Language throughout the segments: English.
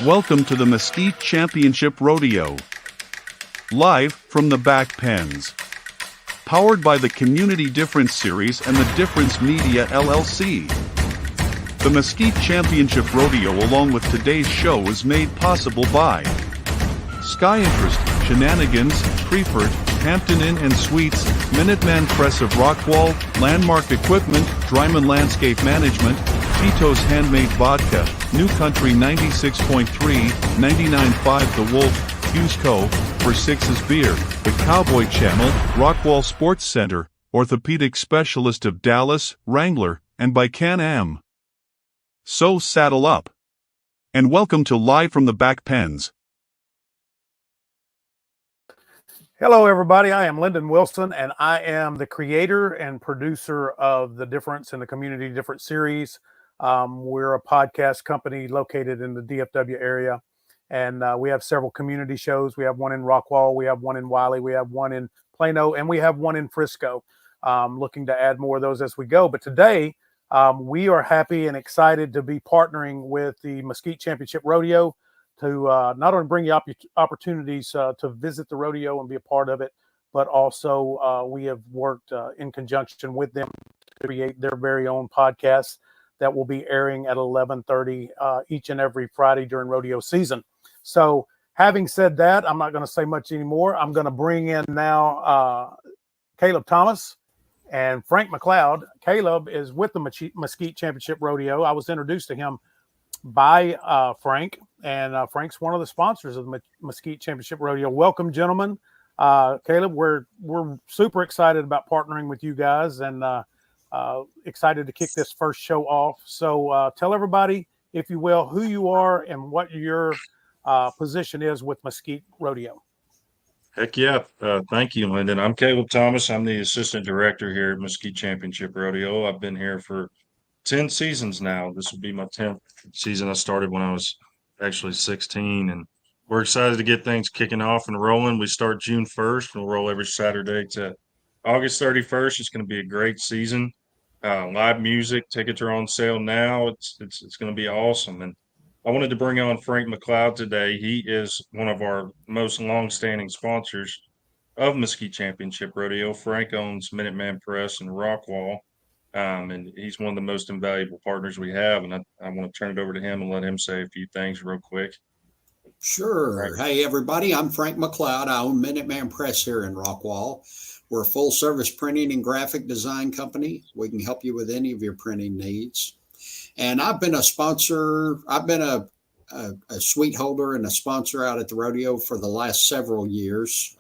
Welcome to the Mesquite Championship Rodeo. Live from the back pens. Powered by the Community Difference Series and the Difference Media LLC. The Mesquite Championship Rodeo along with today's show is made possible by Sky Interest, Shenanigans, Preferred, Hampton Inn and Suites, Minuteman Press of Rockwall, Landmark Equipment, Dryman Landscape Management, Tito's Handmade Vodka, New Country 96.3, 99.5 The Wolf, Cusco, For Six's Beer, The Cowboy Channel, Rockwall Sports Center, Orthopedic Specialist of Dallas, Wrangler, and by Can-Am. So saddle up. And welcome to Live from the Back Pens. Hello, everybody. I am Lyndon Wilson, and I am the creator and producer of the Difference in the Community Difference series. We're a podcast company located in the DFW area, and we have several community shows. We have one in Rockwall, we have one in Wiley, we have one in Plano, and we have one in Frisco. Looking to add more of those as we go. But today, we are happy and excited to be partnering with the Mesquite Championship Rodeo to not only bring you opportunities to visit the rodeo and be a part of it, but also we have worked in conjunction with them to create their very own podcast that will be airing at 11:30 each and every Friday during rodeo season. So having said that, I'm not going to say much anymore. I'm going to bring in now Caleb Thomas and Frank McLeod. Caleb is with the Mesquite Championship Rodeo. I was introduced to him by Frank, and Frank's one of the sponsors of the Mesquite Championship Rodeo. Welcome, gentlemen. Caleb, we're super excited about partnering with you guys, and excited to kick this first show off. So tell everybody, if you will, who you are and what your position is with Mesquite Rodeo. Heck yeah. Thank you, Lyndon. I'm Caleb Thomas. I'm the assistant director here at Mesquite Championship Rodeo. I've been here for 10 seasons now. This will be my 10th season. I started when I was actually 16, and we're excited to get things kicking off and rolling. We start June 1st. We'll roll every Saturday to August 31st. It's going to be a great season. Live music, tickets are on sale now. It's going to be awesome. And I wanted to bring on Frank McLeod today. He is one of our most long-standing sponsors of Mesquite Championship Rodeo. Frank owns Minuteman Press and Rockwall, and he's one of the most invaluable partners we have. And I want to turn it over to him and let him say a few things real quick. Sure. Right. Hey, everybody. I'm Frank McLeod. I own Minuteman Press here in Rockwall. We're a full-service printing and graphic design company. We can help you with any of your printing needs. And I've been a sponsor. I've been a suite holder and a sponsor out at the rodeo for the last several years.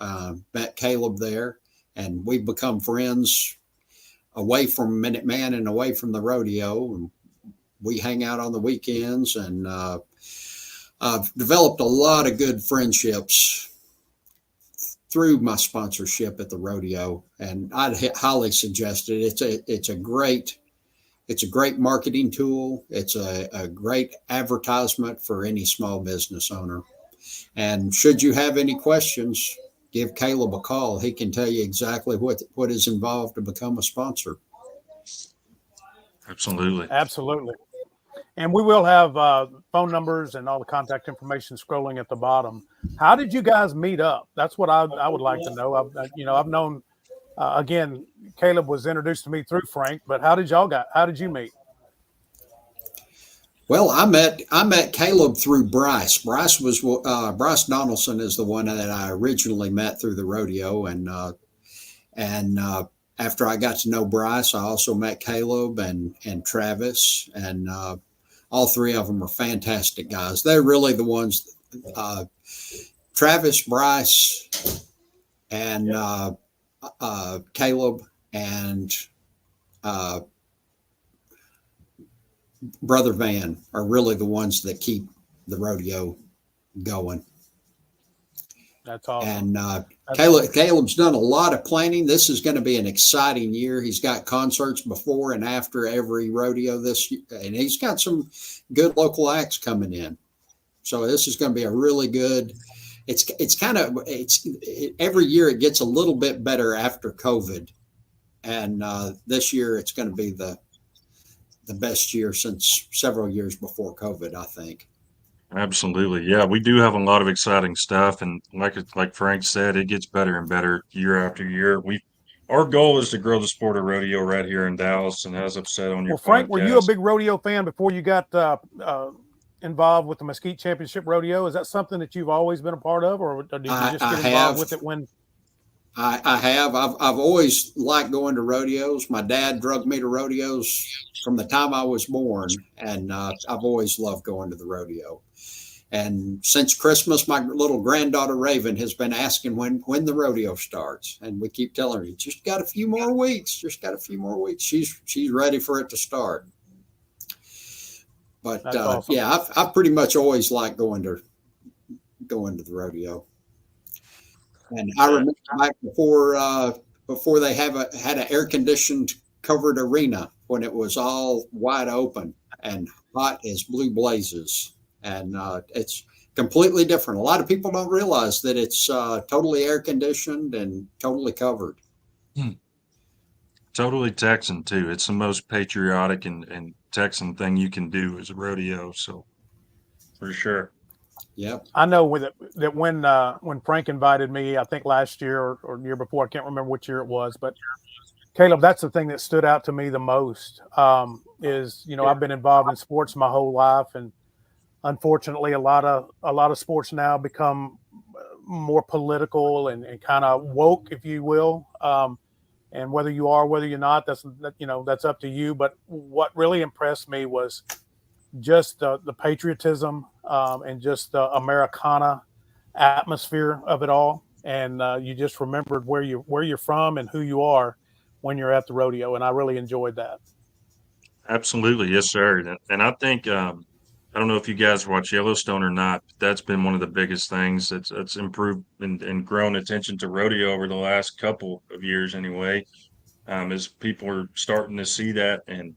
Met Caleb there, and we've become friends away from Minuteman and away from the rodeo. And we hang out on the weekends, and I've developed a lot of good friendships through my sponsorship at the rodeo, and I'd highly suggest it. It's a great marketing tool. It's a great advertisement for any small business owner. And should you have any questions, give Caleb a call. He can tell you exactly what is involved to become a sponsor. Absolutely. And we will have phone numbers and all the contact information scrolling at the bottom. How did you guys meet up? That's what I would like to know. I've known, again, Caleb was introduced to me through Frank, but how did you meet? Well, I met Caleb through Bryce. Bryce Donaldson is the one that I originally met through the rodeo, and after I got to know Bryce, I also met Caleb and Travis, and all three of them are fantastic guys. They're really the ones, Travis, Bryce, and Caleb, and Brother Van are really the ones that keep the rodeo going. That's awesome. And Caleb's done a lot of planning. This is going to be an exciting year. He's got concerts before and after every rodeo this year, and he's got some good local acts coming in. So this is going to be a really good. It's every year it gets a little bit better after COVID, and this year it's going to be the best year since several years before COVID, I think. Absolutely. Yeah, we do have a lot of exciting stuff, and like Frank said, it gets better and better year after year. Our goal is to grow the sport of rodeo right here in Dallas, and as I've said on your Well, Frank, were you a podcast, big rodeo fan before you got involved with the Mesquite Championship Rodeo? Is that something that you've always been a part of, or did you just I get involved have. with it when? I have. I've always liked going to rodeos. My dad drug me to rodeos from the time I was born, and I've always loved going to the rodeo. And since Christmas, my little granddaughter Raven has been asking when the rodeo starts, and we keep telling her, "You just got a few more weeks. Just got a few more weeks." She's ready for it to start. But That's awesome. yeah, I've pretty much always liked going to the rodeo. And I remember back before they had an air conditioned covered arena when it was all wide open and hot as blue blazes, and it's completely different. A lot of people don't realize that it's totally air conditioned and totally covered. totally Texan too. It's the most patriotic and Texan thing you can do is a rodeo. So for sure. Yep. I know that when Frank invited me, I think last year or year before, I can't remember which year it was, but Caleb, that's the thing that stood out to me the most. Is I've been involved in sports my whole life, and unfortunately, a lot of sports now become more political and kind of woke, if you will. And whether you are, whether you're not, that's up to you. But what really impressed me was just the patriotism and just the Americana atmosphere of it all. And you just remembered where you're from and who you are when you're at the rodeo. And I really enjoyed that. Absolutely. Yes, sir. And I think I don't know if you guys watch Yellowstone or not, but that's been one of the biggest things that's improved and grown attention to rodeo over the last couple of years anyway. As people are starting to see that. And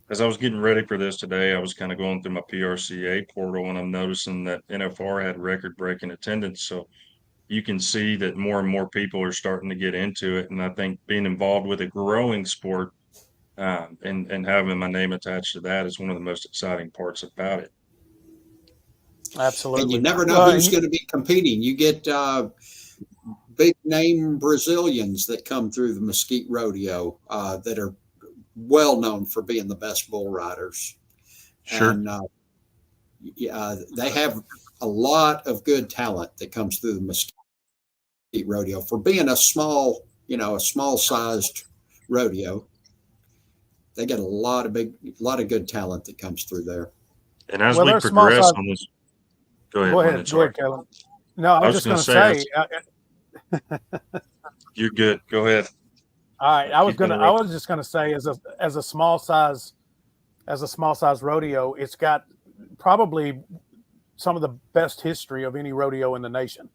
as I was getting ready for this today, I was kind of going through my PRCA portal and I'm noticing that NFR had record breaking attendance. So you can see that more and more people are starting to get into it. And I think being involved with a growing sport and having my name attached to that is one of the most exciting parts about it. Absolutely. And you never know who's going to be competing. You get big name Brazilians that come through the Mesquite Rodeo that are well known for being the best bull riders. Sure. And they have a lot of good talent that comes through the Mesquite Rodeo for being a small sized rodeo. They get a lot of good talent that comes through there. And as we progress on this, go ahead, Kellen. No, I was just going to say. You're good. Go ahead. All right, I was just going to say, as a small size rodeo, it's got probably some of the best history of any rodeo in the nation.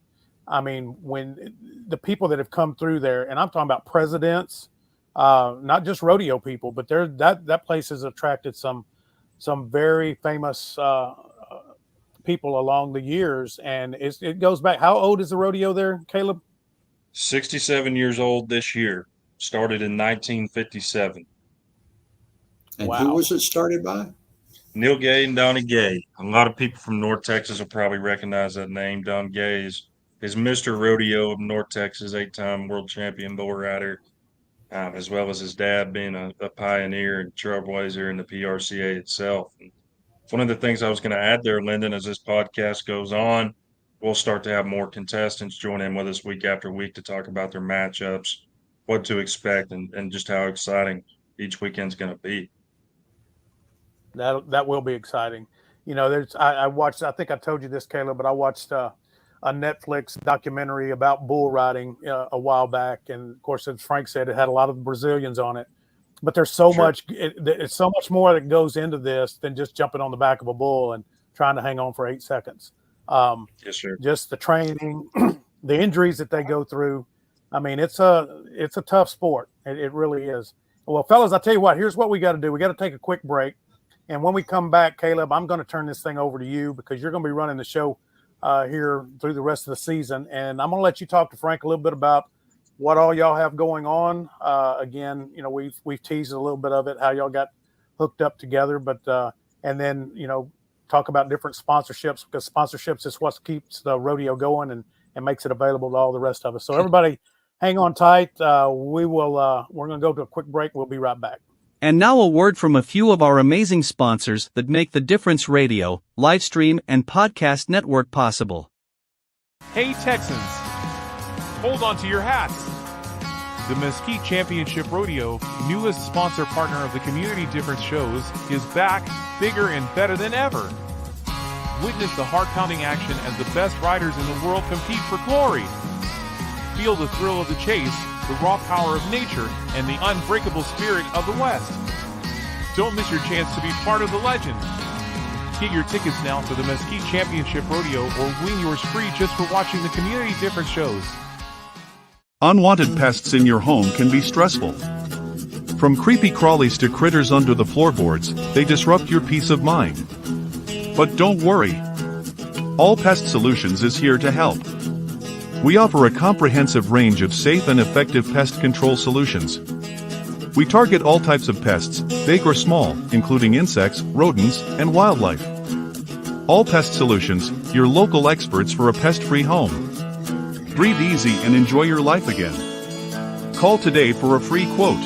I mean, when the people that have come through there, and I'm talking about presidents, not just rodeo people, but that place has attracted some very famous people along the years, and it goes back. How old is the rodeo there, Caleb? 67 years old this year. Started in 1957. And Who was it started by? Neil Gay and Donnie Gay. A lot of people from North Texas will probably recognize that name. Don Gay is Mr. Rodeo of North Texas, 8-time world champion bull rider, as well as his dad being a pioneer and trailblazer in the PRCA itself. And one of the things I was going to add there, Lyndon, as this podcast goes on, we'll start to have more contestants join in with us week after week to talk about their matchups, what to expect, and just how exciting each weekend's going to be. That will be exciting. I watched, I think I told you this, Caleb, but I watched a Netflix documentary about bull riding a while back. And of course, as Frank said, it had a lot of Brazilians on it. But there's so much, it's so much more that goes into this than just jumping on the back of a bull and trying to hang on for 8 seconds. Yes, sir. Just the training, the injuries that they go through. I mean, it's a tough sport. It really is. Well, fellas, I tell you what, here's what we got to do. We got to take a quick break. And when we come back, Caleb, I'm going to turn this thing over to you because you're going to be running the show here through the rest of the season. And I'm going to let you talk to Frank a little bit about what all y'all have going on. Again, we've teased a little bit of it, how y'all got hooked up together, but and then, talk about different sponsorships, because sponsorships is what keeps the rodeo going and makes it available to all the rest of us. So everybody hang on tight. We're going to go to a quick break. We'll be right back. And now a word from a few of our amazing sponsors that make the Difference Radio, live stream, and podcast network possible. Hey Texans, hold on to your hats. The Mesquite Championship Rodeo, newest sponsor partner of the Community Difference shows, is back, bigger and better than ever. Witness the heart-pounding action as the best riders in the world compete for glory. Feel the thrill of the chase, the raw power of nature, and the unbreakable spirit of the West. Don't miss your chance to be part of the legend. Get your tickets now for the Mesquite Championship Rodeo or win yours free just for watching the Community Difference shows. Unwanted pests in your home can be stressful. From creepy crawlies to critters under the floorboards, they disrupt your peace of mind. But don't worry. All Pest Solutions is here to help. We offer a comprehensive range of safe and effective pest control solutions. We target all types of pests, big or small, including insects, rodents, and wildlife. All Pest Solutions, your local experts for a pest-free home. Breathe easy and enjoy your life again. Call today for a free quote.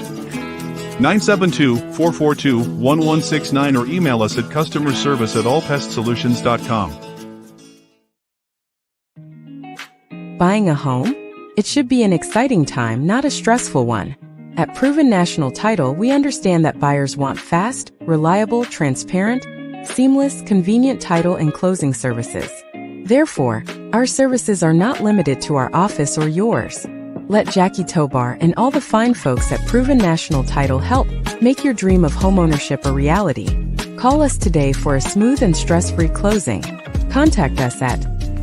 972-442-1169 or email us at customerservice@allpestsolutions.com. Buying a home? It should be an exciting time, not a stressful one. At Proven National Title, we understand that buyers want fast, reliable, transparent, seamless, convenient title and closing services. Therefore, our services are not limited to our office or yours. Let Jackie Tobar and all the fine folks at Proven National Title help make your dream of homeownership a reality. Call us today for a smooth and stress-free closing. Contact us at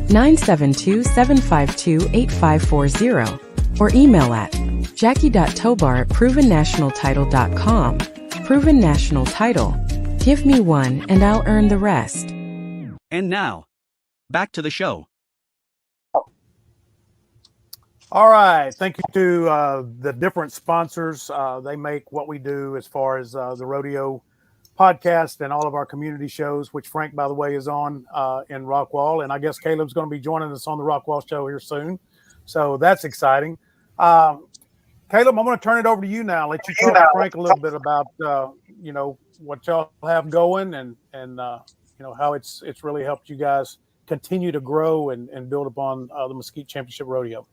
972-752-8540 or email at jackie.tobar@provennationaltitle.com. Proven National Title. Give me one and I'll earn the rest. And now, back to the show. All right. Thank you to the different sponsors. They make what we do as far as the rodeo podcast and all of our community shows, which Frank, by the way, is on in Rockwall. And I guess Caleb's going to be joining us on the Rockwall show here soon. So that's exciting. Caleb, I'm going to turn it over to you now. Let you talk to Frank a little bit about, what y'all have going and how it's really helped you guys continue to grow and build upon the Mesquite Championship Rodeo.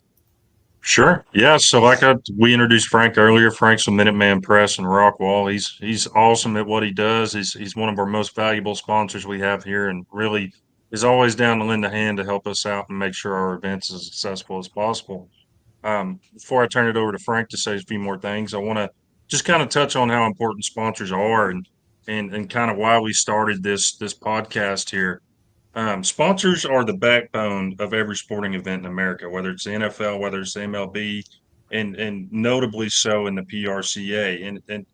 Sure. Yeah. So we introduced Frank earlier. Frank's with Minuteman Press in Rockwall. He's awesome at what he does. He's one of our most valuable sponsors we have here, and really is always down to lend a hand to help us out and make sure our events as successful as possible. Before I turn it over to Frank to say a few more things, I want to just kind of touch on how important sponsors are and kind of why we started this podcast here. Sponsors are the backbone of every sporting event in America, whether it's the NFL, whether it's the MLB, and notably so in the PRCA. And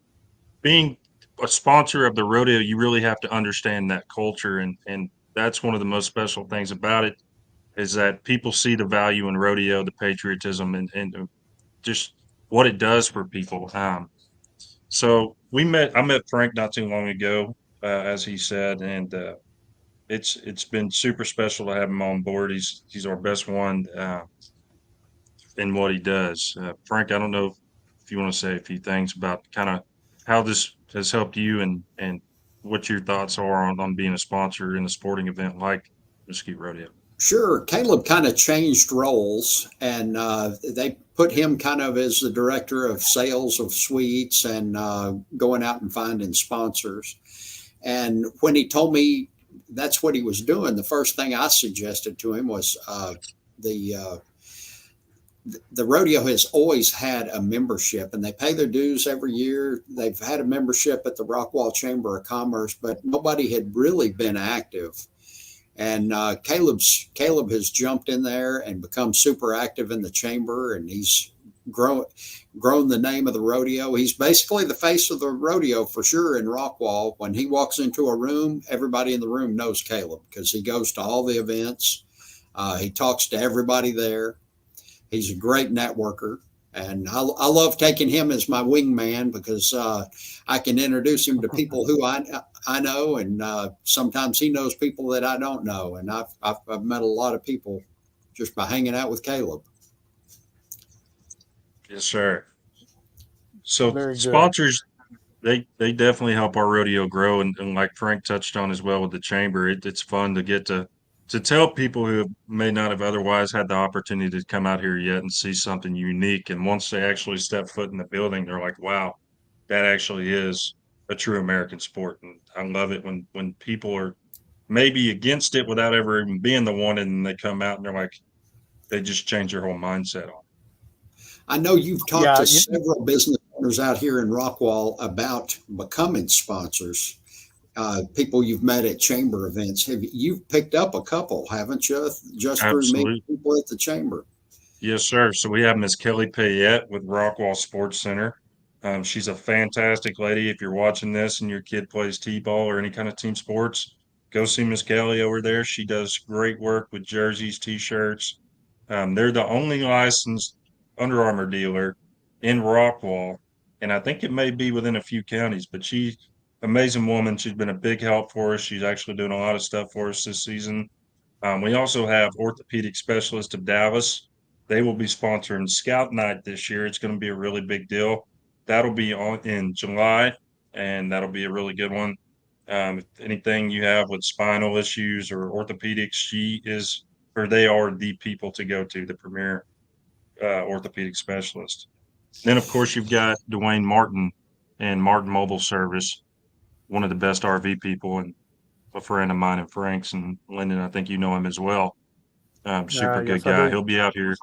being a sponsor of the rodeo, you really have to understand that culture, and that's one of the most special things about it, is that people see the value in rodeo, the patriotism, and just what it does for people. So I met Frank not too long ago, as he said, and it's been super special to have him on board. He's our best one in what he does. Frank, I don't know if you want to say a few things about kind of how this has helped you and what your thoughts are on being a sponsor in a sporting event like Mesquite Rodeo. Sure. Caleb kind of changed roles, and they put him kind of as the director of sales of suites and going out and finding sponsors. And when he told me that's what he was doing, the first thing I suggested to him was the rodeo has always had a membership, and they pay their dues every year. They've had a membership at the Rockwall Chamber of Commerce, but nobody had really been active. And Caleb has jumped in there and become super active in the chamber, and he's grown the name of the rodeo. He's basically the face of the rodeo for sure in Rockwall. When he walks into a room, everybody in the room knows Caleb because he goes to all the events. He talks to everybody there. He's a great networker. And I love taking him as my wingman because I can introduce him to people who I know, and sometimes he knows people that I don't know. And I've met a lot of people just by hanging out with Caleb. Yes, sir. So Very good. sponsors, they definitely help our rodeo grow, and like Frank touched on as well with the chamber, it's fun to get to tell people who may not have otherwise had the opportunity to come out here yet and see something unique. And once they actually step foot in the building, they're like, "Wow, that actually is a true American sport." And I love it when people are maybe against it without ever even being the one, and they come out and they're like, they just change their whole mindset on. I know you've talked Yeah, to several business owners out here in Rockwall about becoming sponsors. People you've met at chamber events. You've picked up a couple, haven't you? Just through meeting Absolutely. people at the chamber. Yes, sir. So we have Miss Kelly Payette with Rockwall Sports Center. She's a fantastic lady. If you're watching this and your kid plays t-ball or any kind of team sports, go see Miss Kelly over there. She does great work with jerseys, t-shirts. They're the only licensed Under Armour dealer in Rockwall, and I think it may be within a few counties. But she's an amazing woman. She's been a big help for us. She's actually doing a lot of stuff for us this season. We also have Orthopedic Specialist of Dallas. They will be sponsoring Scout Night this year. It's going to be a really big deal. That'll be on in July, and that'll be a really good one. If anything you have with spinal issues or orthopedics, she is, or they are the people to go to, the premier orthopedic specialist. Then, of course, you've got Dwayne Martin and Martin Mobile Service, one of the best RV people, and a friend of mine and Frank's, and Lyndon, I think you know him as well. Super good yes, I guy. do. He'll be out here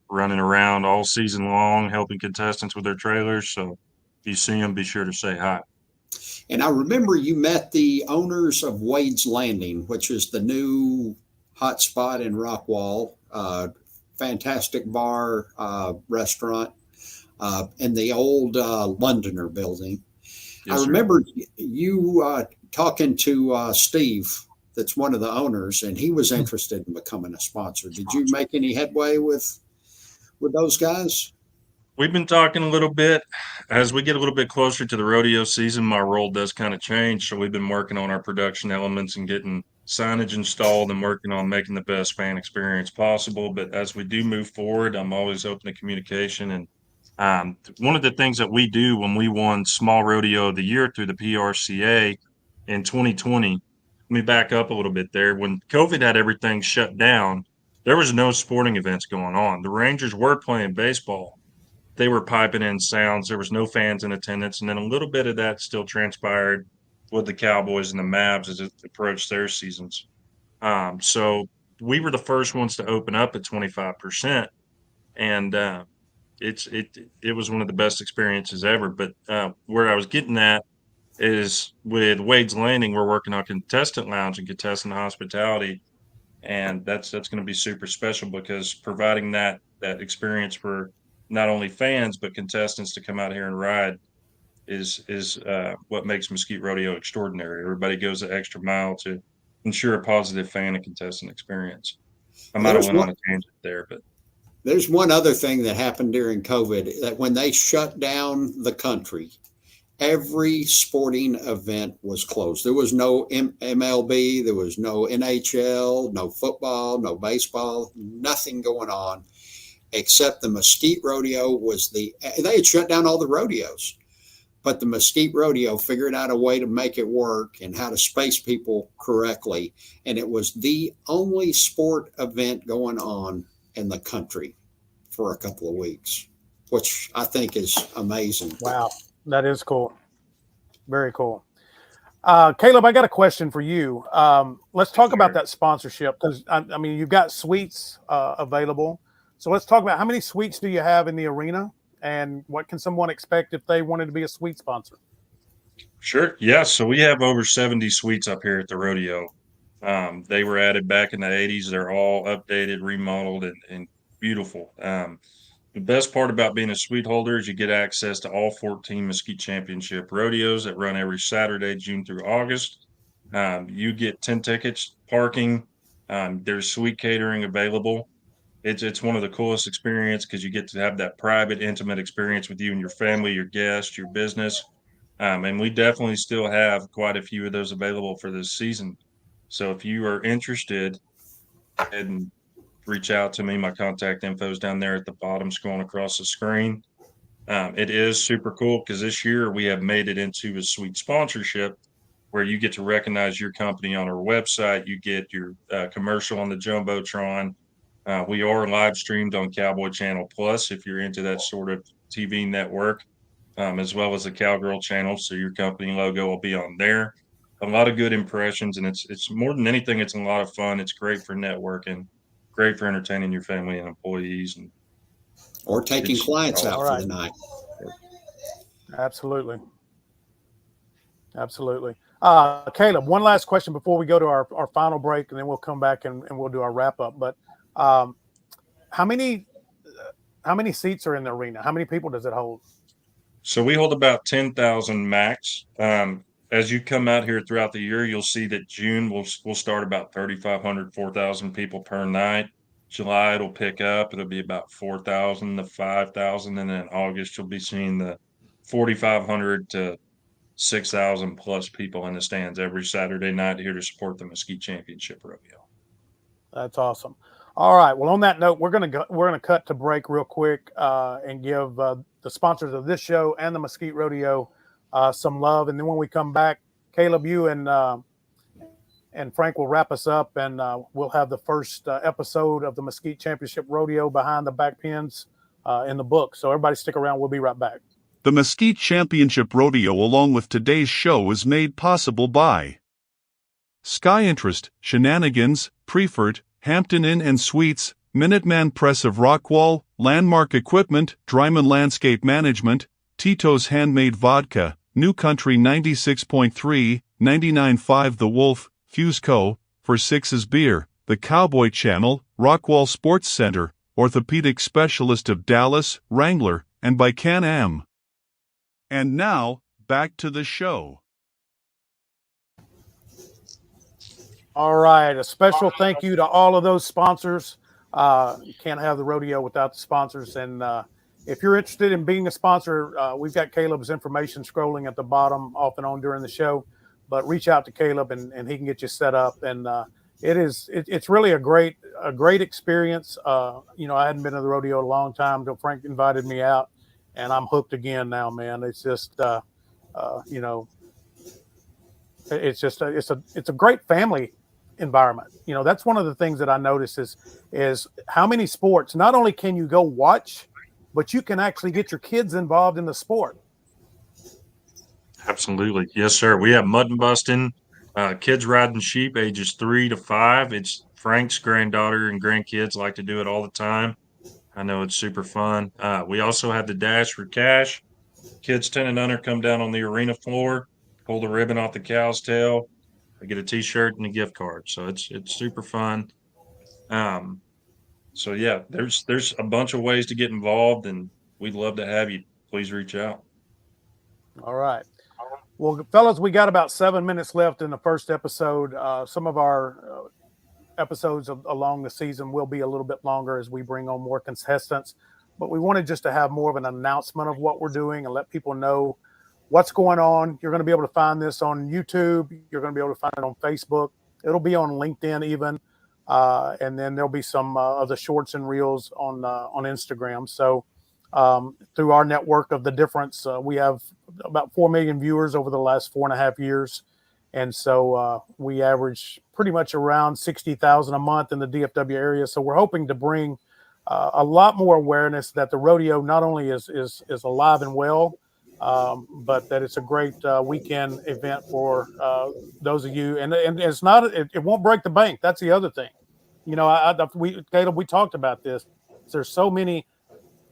running around all season long, helping contestants with their trailers. So if you see him, be sure to say hi. And I remember you met the owners of Wade's Landing, which is the new hot spot in Rockwall. Fantastic bar, restaurant, in the old Londoner building. Yes, I sir. remember you talking to Steve, that's one of the owners, and he was interested in becoming a sponsor. Did you make any headway with those guys? We've been talking a little bit. As we get a little bit closer to the rodeo season, my role does kind of change. So we've been working on our production elements and getting signage installed and working on making the best fan experience possible. But as we do move forward, I'm always open to communication. And one of the things that we do when we won Small Rodeo of the Year through the PRCA in 2020, let me back up a little bit there. When COVID had everything shut down, there was no sporting events going on. The Rangers were playing baseball. They were piping in sounds. There was no fans in attendance. And then a little bit of that still transpired with the Cowboys and the Mavs as it approached their seasons. So we were the first ones to open up at 25%. And it was one of the best experiences ever. But where I was getting at is with Wade's Landing, we're working on contestant lounge and contestant hospitality. And that's going to be super special because providing that experience for not only fans but contestants to come out here and ride is what makes Mesquite Rodeo extraordinary. Everybody goes the extra mile to ensure a positive fan and contestant experience. I Well, might have went on a tangent there, but there's one other thing that happened during COVID, that when they shut down the country, every sporting event was closed. There was no MLB, there was no NHL, no football, no baseball, nothing going on, except the Mesquite Rodeo they had shut down all the rodeos, but the Mesquite Rodeo figured out a way to make it work and how to space people correctly. And it was the only sport event going on in the country for a couple of weeks, which I think is amazing. Wow, that is cool. Very cool. Caleb, I got a question for you. Let's talk about that sponsorship, because I mean, you've got suites available. So let's talk about how many suites do you have in the arena, and what can someone expect if they wanted to be a suite sponsor? sure. Yeah. So we have over 70 suites up here at the rodeo. They were added back in the 80s. They're all updated, remodeled, and beautiful. The best part about being a suite holder is you get access to all 14 Mesquite Championship rodeos that run every Saturday, June through August. You get 10 tickets, parking. There's suite catering available. It's one of the coolest experience because you get to have that private, intimate experience with you and your family, your guests, your business. And we definitely still have quite a few of those available for this season. So if you are interested, go ahead and reach out to me. My contact info is down there at the bottom, scrolling across the screen. It is super cool because this year we have made it into a sweet sponsorship where you get to recognize your company on our website. You get your commercial on the Jumbotron. We are live streamed on Cowboy Channel Plus if you're into that sort of TV network, as well as the Cowgirl Channel. So your company logo will be on there. A lot of good impressions, and it's more than anything, it's a lot of fun. It's great for networking, great for entertaining your family and employees, and Or taking clients out All for right. the night. Absolutely. Absolutely. Caleb, one last question before we go to our final break, and then we'll come back and we'll do our wrap up. But how many seats are in the arena? How many people does it hold? So we hold about 10,000 max. As you come out here throughout the year, you'll see that June we'll start about 3,500, 4,000 people per night. July it'll pick up. It'll be about 4,000 to 5,000, and then in August you'll be seeing the 4,500 to 6,000 plus people in the stands every Saturday night here to support the Mesquite Championship Rodeo. That's awesome. All right. Well, on that note, we're gonna cut to break real quick and give the sponsors of this show and the Mesquite Rodeo some love. And then when we come back, Caleb, you and Frank will wrap us up, and we'll have the first episode of the Mesquite Championship Rodeo Behind the Back Pens in the book. So everybody stick around. We'll be right back. The Mesquite Championship Rodeo along with today's show is made possible by Sky Interest, Shenanigans, Prefert, Hampton Inn and Suites, Minuteman Press of Rockwall, Landmark Equipment, Dryman Landscape Management, Tito's Handmade Vodka, New Country 96.3, 99.5 The Wolf, Fusco, For Six's Beer, The Cowboy Channel, Rockwall Sports Center, Orthopedic Specialist of Dallas, Wrangler, and by Can-Am. And now, back to the show. All right. A special thank you to all of those sponsors. You can't have the rodeo without the sponsors. And if you're interested in being a sponsor, we've got Caleb's information scrolling at the bottom off and on during the show. But reach out to Caleb and he can get you set up. And it's really a great experience. I hadn't been to the rodeo in a long time until Frank invited me out, and I'm hooked again now, man. It's just it's a great family environment. That's one of the things that I notice is how many sports not only can you go watch, but you can actually get your kids involved in the sport. Absolutely. Yes, sir. We have mutton busting, kids riding sheep ages 3 to 5. It's Frank's granddaughter and grandkids like to do it all the time. I know it's super fun. We also have the dash for cash. Kids 10 and under come down on the arena floor, pull the ribbon off the cow's tail. They get a T-shirt and a gift card. So it's super fun. So yeah, there's a bunch of ways to get involved, and we'd love to have you. Please reach out. All right. Well, fellas, we got about 7 minutes left in the first episode. Some of our episodes along the season will be a little bit longer as we bring on more contestants, but we wanted just to have more of an announcement of what we're doing and let people know what's going on. You're going to be able to find this on YouTube. You're going to be able to find it on Facebook. It'll be on LinkedIn even. And then there'll be some of the shorts and reels on Instagram. So through our network of The Difference, we have about 4 million viewers over the last 4.5 years. And so we average pretty much around 60,000 a month in the DFW area. So we're hoping to bring a lot more awareness that the rodeo not only is alive and well, but that it's a great weekend event for those of you. And it's not, it won't break the bank. That's the other thing. Caleb, we talked about this. There's so many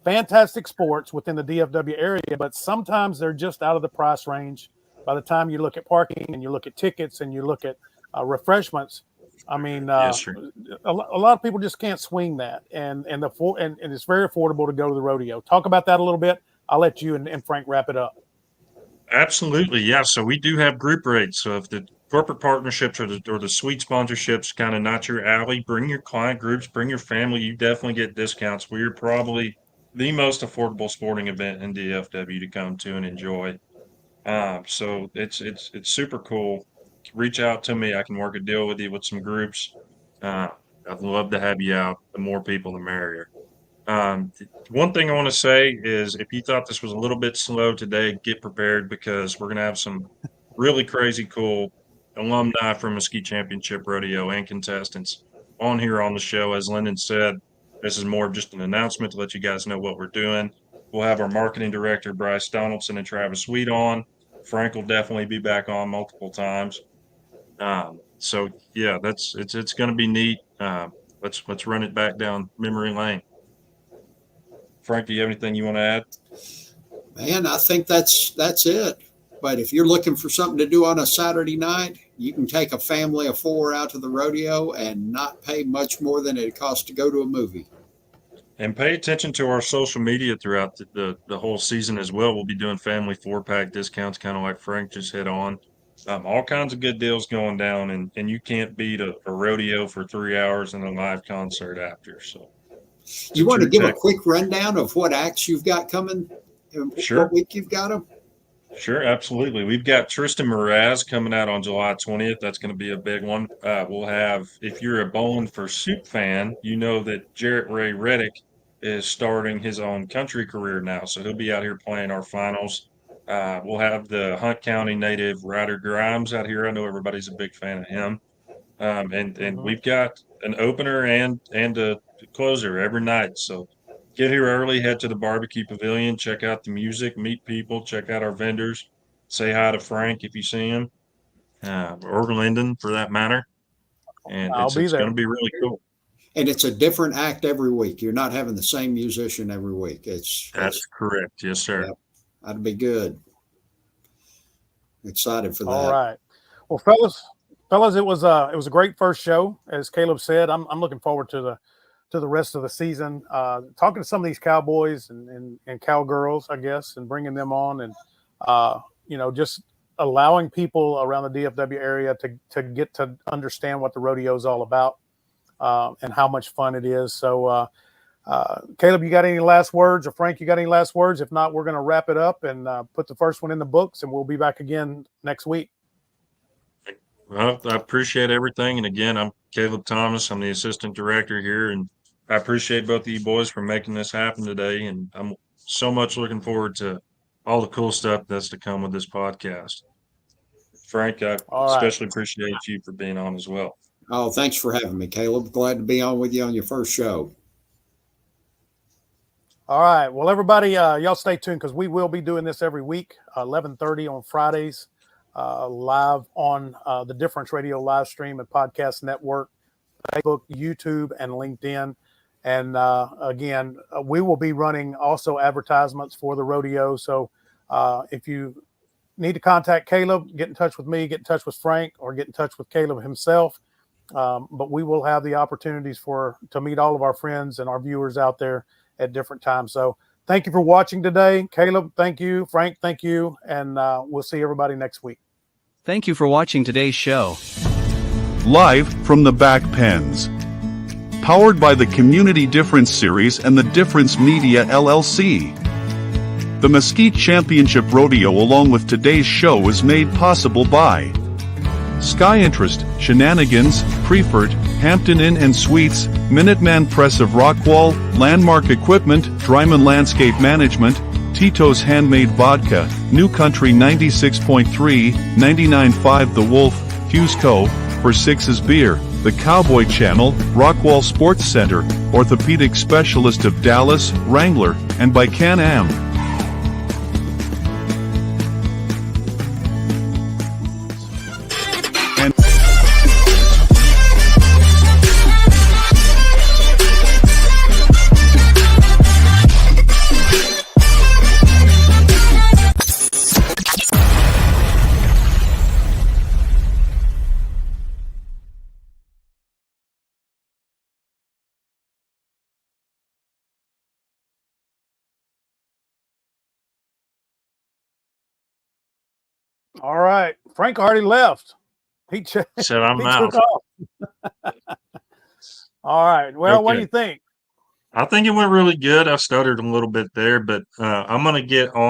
fantastic sports within the DFW area, but sometimes they're just out of the price range. By the time you look at parking and you look at tickets and you look at refreshments, I mean, Yes, sir. a lot of people just can't swing that, and it's very affordable to go to the rodeo. Talk about that a little bit. I'll let you and Frank wrap it up. Absolutely, yeah. So we do have group rates. So if the corporate partnerships or the suite sponsorships kind of not your alley, bring your client groups, bring your family. You definitely get discounts. We are probably the most affordable sporting event in DFW to come to and enjoy. So it's super cool. Reach out to me. I can work a deal with you with some groups. Uh, I'd love to have you out. The more people, the merrier. One thing I want to say is if you thought this was a little bit slow today, get prepared because we're going to have some really crazy cool alumni from Mesquite Championship Rodeo and contestants on here on the show. As Lyndon said, this is more of just an announcement to let you guys know what we're doing. We'll have our marketing director, Bryce Donaldson and Travis Sweet on. Frank will definitely be back on multiple times. So yeah, it's going to be neat. Let's run it back down memory lane. Frank, do you have anything you want to add? Man, I think that's it. But if you're looking for something to do on a Saturday night, you can take a family of 4 out to the rodeo and not pay much more than it costs to go to a movie. And pay attention to our social media throughout the whole season as well. We'll be doing family 4-pack discounts, kind of like Frank just hit on. All kinds of good deals going down, and you can't beat a rodeo for 3 hours and a live concert after. So, you want to give a quick rundown of what acts you've got coming? Sure. What week you've got them? Sure, absolutely. We've got Tristan Mraz coming out on July 20th. That's going to be a big one. We'll have, if you're a Bowling for Soup fan, you know that Jarrett Ray Reddick is starting his own country career now. So he'll be out here playing our finals. We'll have the Hunt County native Ryder Grimes out here. I know everybody's a big fan of him. And we've got an opener and a closer every night. So get here early, head to the barbecue pavilion, check out the music, meet people, check out our vendors, say hi to Frank if you see him, or Lyndon for that matter. And it's going to be really cool. And it's a different act every week. You're not having the same musician every week. That's correct. Yes, sir. Yeah, that'd be good. Excited for that. All right. Well, fellas, it was a great first show. As Caleb said, I'm looking forward to the rest of the season. Talking to some of these cowboys and cowgirls, I guess, and bringing them on, and just allowing people around the DFW area to get to understand what the rodeo is all about, and how much fun it is. So, Caleb, you got any last words, or Frank, you got any last words? If not, we're going to wrap it up and put the first one in the books, and we'll be back again next week. Well, I appreciate everything. And again, I'm Caleb Thomas. I'm the assistant director here, and I appreciate both of you boys for making this happen today. And I'm so much looking forward to all the cool stuff that's to come with this podcast. Frank, I especially appreciate you for being on as well. Oh, thanks for having me, Caleb. Glad to be on with you on your first show. All right. Well, everybody, y'all stay tuned because we will be doing this every week, 11:30 on Fridays, live on the Difference Radio live stream and podcast network, Facebook, YouTube, and LinkedIn. And again, we will be running also advertisements for the rodeo. So if you need to contact Caleb, get in touch with me, get in touch with Frank, or get in touch with Caleb himself. But we will have the opportunities to meet all of our friends and our viewers out there at different times. So thank you for watching today. Caleb, thank you. Frank, thank you. And we'll see everybody next week. Thank you for watching today's show. Live from the back pens. Powered by the Community Difference Series and the Difference Media LLC. The Mesquite Championship Rodeo along with today's show is made possible by Sky Interest, Shenanigans, Prefert, Hampton Inn and Suites, Minuteman Press of Rockwall, Landmark Equipment, Dryman Landscape Management, Tito's Handmade Vodka, New Country 96.3, 99.5 The Wolf, Hughes Co., For Six's Beer, The Cowboy Channel, Rockwall Sports Center, Orthopedic Specialist of Dallas, Wrangler, and by Can-Am. All right. Frank already left. He said I'm out. All right. Well, okay. What do you think? I think it went really good. I stuttered a little bit there, but I'm going to get on.